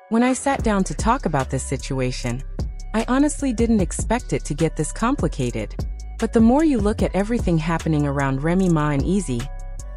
When I sat down to talk about this situation, I honestly didn't expect it to get this complicated. But the more you look at everything happening around Remy Ma and Easy,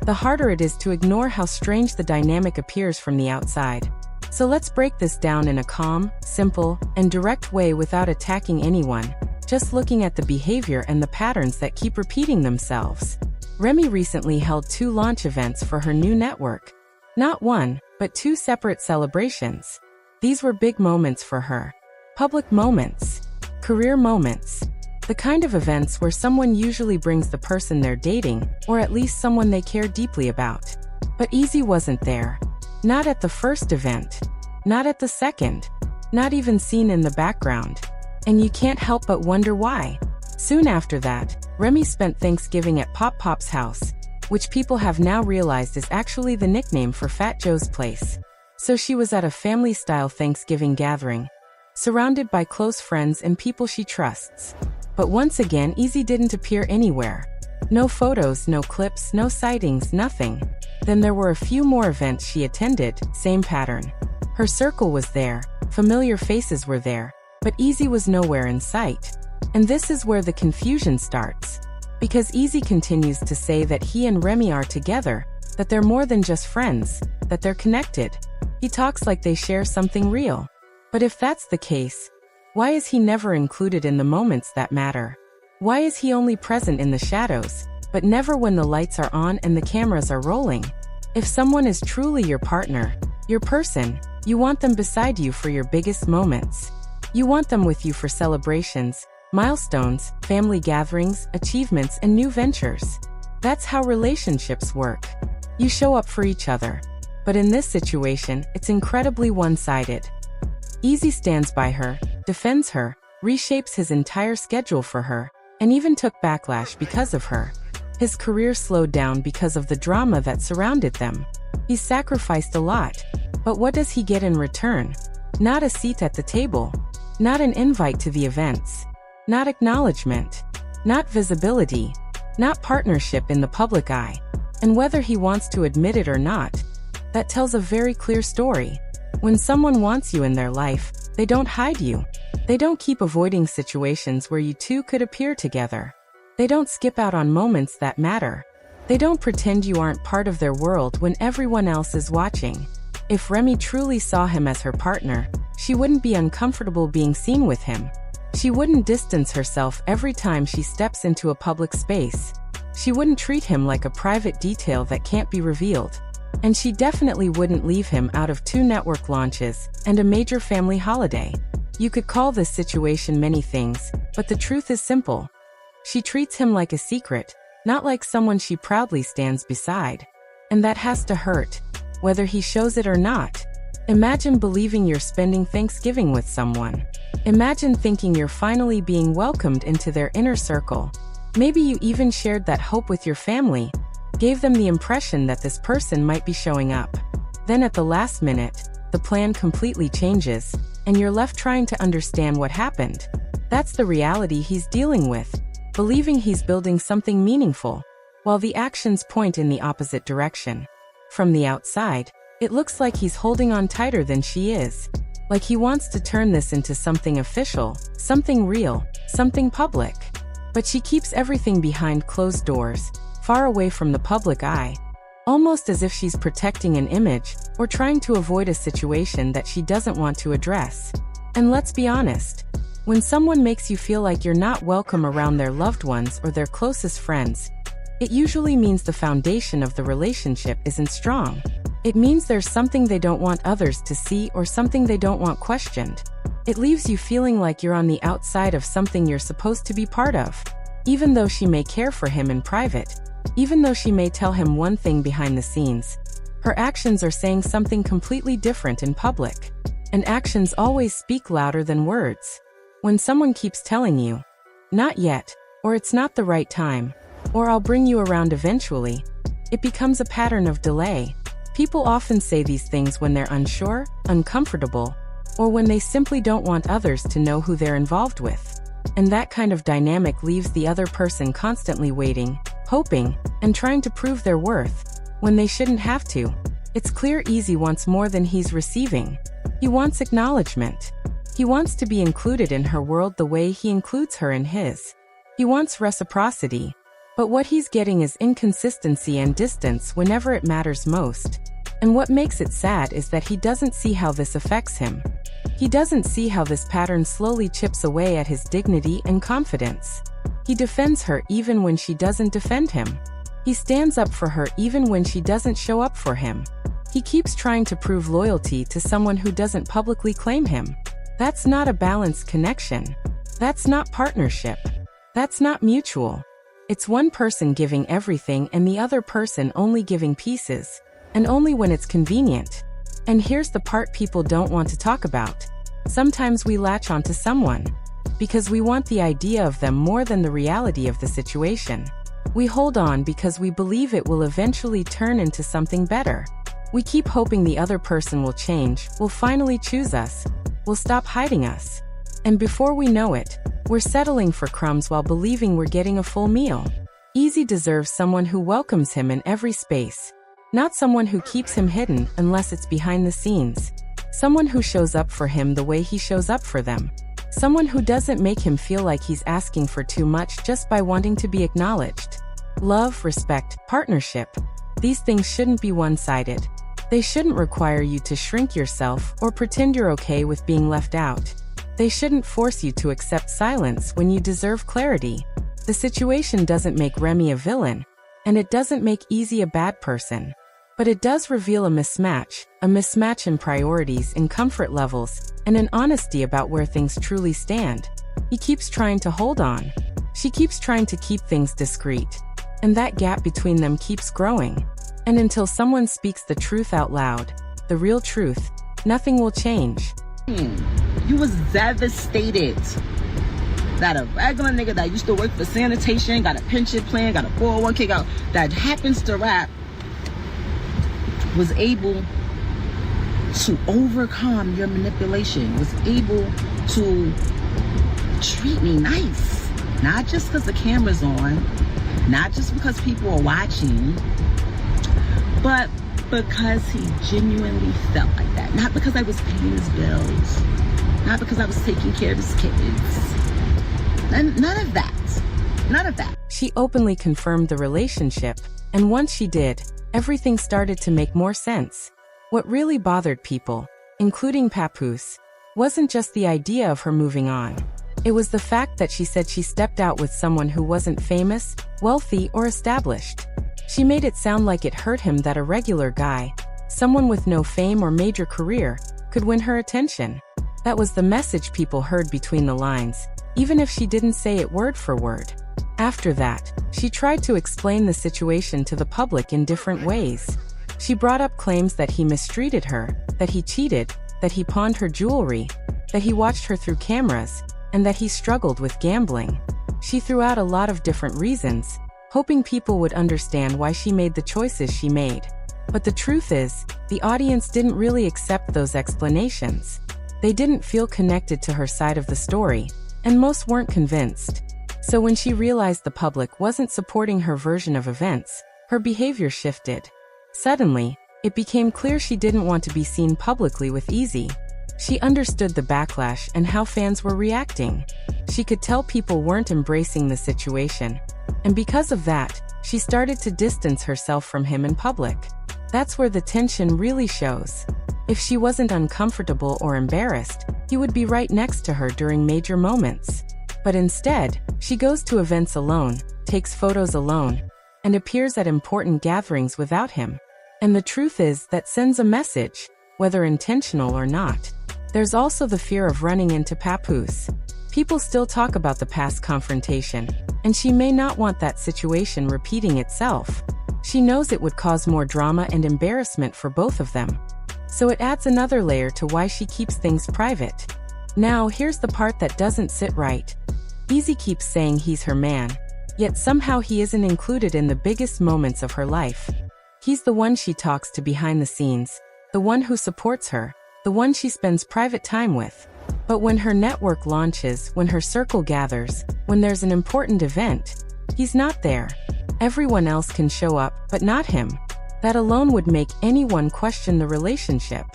the harder it is to ignore how strange the dynamic appears from the outside. So let's break this down in a calm, simple, and direct way without attacking anyone, just looking at the behavior and the patterns that keep repeating themselves. Remy recently held 2 launch events for her new network. Not one, but 2 separate celebrations. These were big moments for her. Public moments. Career moments. The kind of events where someone usually brings the person they're dating, or at least someone they care deeply about. But Easy wasn't there. Not at the first event. Not at the second. Not even seen in the background. And you can't help but wonder why. Soon after that, Remy spent Thanksgiving at Pop Pop's house, which people have now realized is actually the nickname for Fat Joe's place. So she was at a family-style Thanksgiving gathering, surrounded by close friends and people she trusts. But once again, Easy didn't appear anywhere. No photos, no clips, no sightings, nothing. Then there were a few more events she attended, same pattern. Her circle was there, familiar faces were there, but Easy was nowhere in sight. And this is where the confusion starts. Because Easy continues to say that he and Remy are together, that they're more than just friends, that they're connected. He talks like they share something real. But if that's the case, why is he never included in the moments that matter? Why is he only present in the shadows, but never when the lights are on and the cameras are rolling? If someone is truly your partner, your person, you want them beside you for your biggest moments. You want them with you for celebrations, milestones, family gatherings, achievements, and new ventures. That's how relationships work. You show up for each other. But in this situation, it's incredibly one-sided. Easy stands by her, defends her, reshapes his entire schedule for her, and even took backlash because of her. His career slowed down because of the drama that surrounded them. He sacrificed a lot. But what does he get in return? Not a seat at the table. Not an invite to the events. Not acknowledgement. Not visibility. Not partnership in the public eye. And whether he wants to admit it or not, that tells a very clear story. When someone wants you in their life, they don't hide you. They don't keep avoiding situations where you two could appear together. They don't skip out on moments that matter. They don't pretend you aren't part of their world when everyone else is watching. If Remy truly saw him as her partner, she wouldn't be uncomfortable being seen with him. She wouldn't distance herself every time she steps into a public space. She wouldn't treat him like a private detail that can't be revealed. And she definitely wouldn't leave him out of 2 network launches and a major family holiday. You could call this situation many things, but the truth is simple. She treats him like a secret, not like someone she proudly stands beside. And that has to hurt, whether he shows it or not. Imagine believing you're spending Thanksgiving with someone. Imagine thinking you're finally being welcomed into their inner circle. Maybe you even shared that hope with your family, gave them the impression that this person might be showing up. Then at the last minute, the plan completely changes, and you're left trying to understand what happened. That's the reality he's dealing with, believing he's building something meaningful, while the actions point in the opposite direction. From the outside, it looks like he's holding on tighter than she is, like he wants to turn this into something official, something real, something public. But she keeps everything behind closed doors, far away from the public eye, almost as if she's protecting an image or trying to avoid a situation that she doesn't want to address. And let's be honest, when someone makes you feel like you're not welcome around their loved ones or their closest friends, it usually means the foundation of the relationship isn't strong. It means there's something they don't want others to see or something they don't want questioned. It leaves you feeling like you're on the outside of something you're supposed to be part of. Even though she may care for him in private, even though she may tell him one thing behind the scenes, her actions are saying something completely different in public. And actions always speak louder than words. When someone keeps telling you, "Not yet," or "It's not the right time," or "I'll bring you around eventually," it becomes a pattern of delay. People often say these things when they're unsure, uncomfortable, or when they simply don't want others to know who they're involved with. And that kind of dynamic leaves the other person constantly waiting, hoping, and trying to prove their worth, when they shouldn't have to. It's clear Easy wants more than he's receiving. He wants acknowledgement. He wants to be included in her world the way he includes her in his. He wants reciprocity. But what he's getting is inconsistency and distance whenever it matters most. And what makes it sad is that he doesn't see how this affects him. He doesn't see how this pattern slowly chips away at his dignity and confidence. He defends her even when she doesn't defend him. He stands up for her even when she doesn't show up for him. He keeps trying to prove loyalty to someone who doesn't publicly claim him. That's not a balanced connection. That's not partnership. That's not mutual. It's one person giving everything and the other person only giving pieces, and only when it's convenient. And here's the part people don't want to talk about. Sometimes we latch onto someone because we want the idea of them more than the reality of the situation. We hold on because we believe it will eventually turn into something better. We keep hoping the other person will change, will finally choose us, will stop hiding us. And before we know it, we're settling for crumbs while believing we're getting a full meal. Easy deserves someone who welcomes him in every space. Not someone who keeps him hidden unless it's behind the scenes. Someone who shows up for him the way he shows up for them. Someone who doesn't make him feel like he's asking for too much just by wanting to be acknowledged. Love, respect, partnership. These things shouldn't be one-sided. They shouldn't require you to shrink yourself or pretend you're okay with being left out. They shouldn't force you to accept silence when you deserve clarity. The situation doesn't make Remy a villain, and it doesn't make Easy a bad person. But it does reveal a mismatch in priorities, in comfort levels, and an honesty about where things truly stand. He keeps trying to hold on. She keeps trying to keep things discreet. And that gap between them keeps growing. And until someone speaks the truth out loud, the real truth, nothing will change. You was devastated that a regular nigga that used to work for sanitation, got a pension plan, got a 401k, that happens to rap, was able to overcome your manipulation, was able to treat me nice. Not just because the camera's on, not just because people are watching, but because he genuinely felt like that. Not because I was paying his bills, not because I was taking care of his kids. None of that. None of that. She openly confirmed the relationship, and once she did, everything started to make more sense. What really bothered people, including Papoose, wasn't just the idea of her moving on. It was the fact that she said she stepped out with someone who wasn't famous, wealthy, or established. She made it sound like it hurt him that a regular guy, someone with no fame or major career, could win her attention. That was the message people heard between the lines, even if she didn't say it word for word. After that, she tried to explain the situation to the public in different ways. She brought up claims that he mistreated her, that he cheated, that he pawned her jewelry, that he watched her through cameras, and that he struggled with gambling. She threw out a lot of different reasons, hoping people would understand why she made the choices she made. But the truth is, the audience didn't really accept those explanations. They didn't feel connected to her side of the story, and most weren't convinced. So when she realized the public wasn't supporting her version of events, her behavior shifted. Suddenly, it became clear she didn't want to be seen publicly with Easy. She understood the backlash and how fans were reacting. She could tell people weren't embracing the situation. And because of that, she started to distance herself from him in public. That's where the tension really shows. If she wasn't uncomfortable or embarrassed, he would be right next to her during major moments. But instead, she goes to events alone, takes photos alone, and appears at important gatherings without him. And the truth is that sends a message, whether intentional or not. There's also the fear of running into Papoose. People still talk about the past confrontation, and she may not want that situation repeating itself. She knows it would cause more drama and embarrassment for both of them. So it adds another layer to why she keeps things private. Now, here's the part that doesn't sit right. Easy keeps saying he's her man, yet somehow he isn't included in the biggest moments of her life. He's the one she talks to behind the scenes, the one who supports her, the one she spends private time with. But when her network launches, when her circle gathers, when there's an important event, he's not there. Everyone else can show up, but not him. That alone would make anyone question the relationship.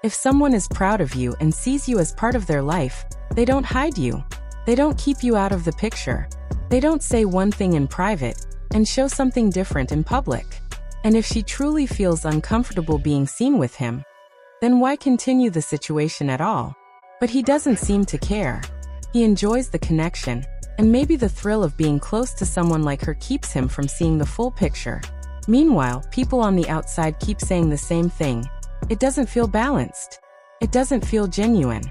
If someone is proud of you and sees you as part of their life, they don't hide you. They don't keep you out of the picture. They don't say one thing in private and show something different in public. And if she truly feels uncomfortable being seen with him, then why continue the situation at all? But he doesn't seem to care. He enjoys the connection, and maybe the thrill of being close to someone like her keeps him from seeing the full picture. Meanwhile, people on the outside keep saying the same thing. It doesn't feel balanced. It doesn't feel genuine.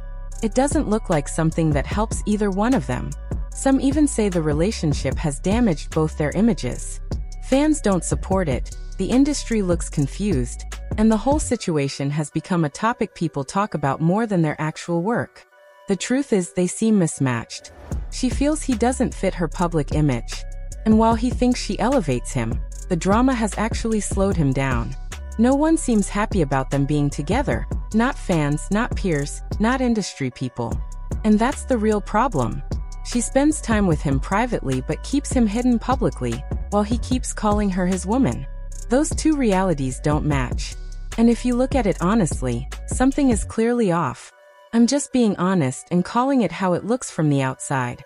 It doesn't look like something that helps either one of them. Some even say the relationship has damaged both their images. Fans don't support it, the industry looks confused, and the whole situation has become a topic people talk about more than their actual work. The truth is they seem mismatched. She feels he doesn't fit her public image. And while he thinks she elevates him, the drama has actually slowed him down. No one seems happy about them being together, not fans, not peers, not industry people. And that's the real problem. She spends time with him privately but keeps him hidden publicly, while he keeps calling her his woman. Those two realities don't match. And if you look at it honestly, something is clearly off. I'm just being honest and calling it how it looks from the outside.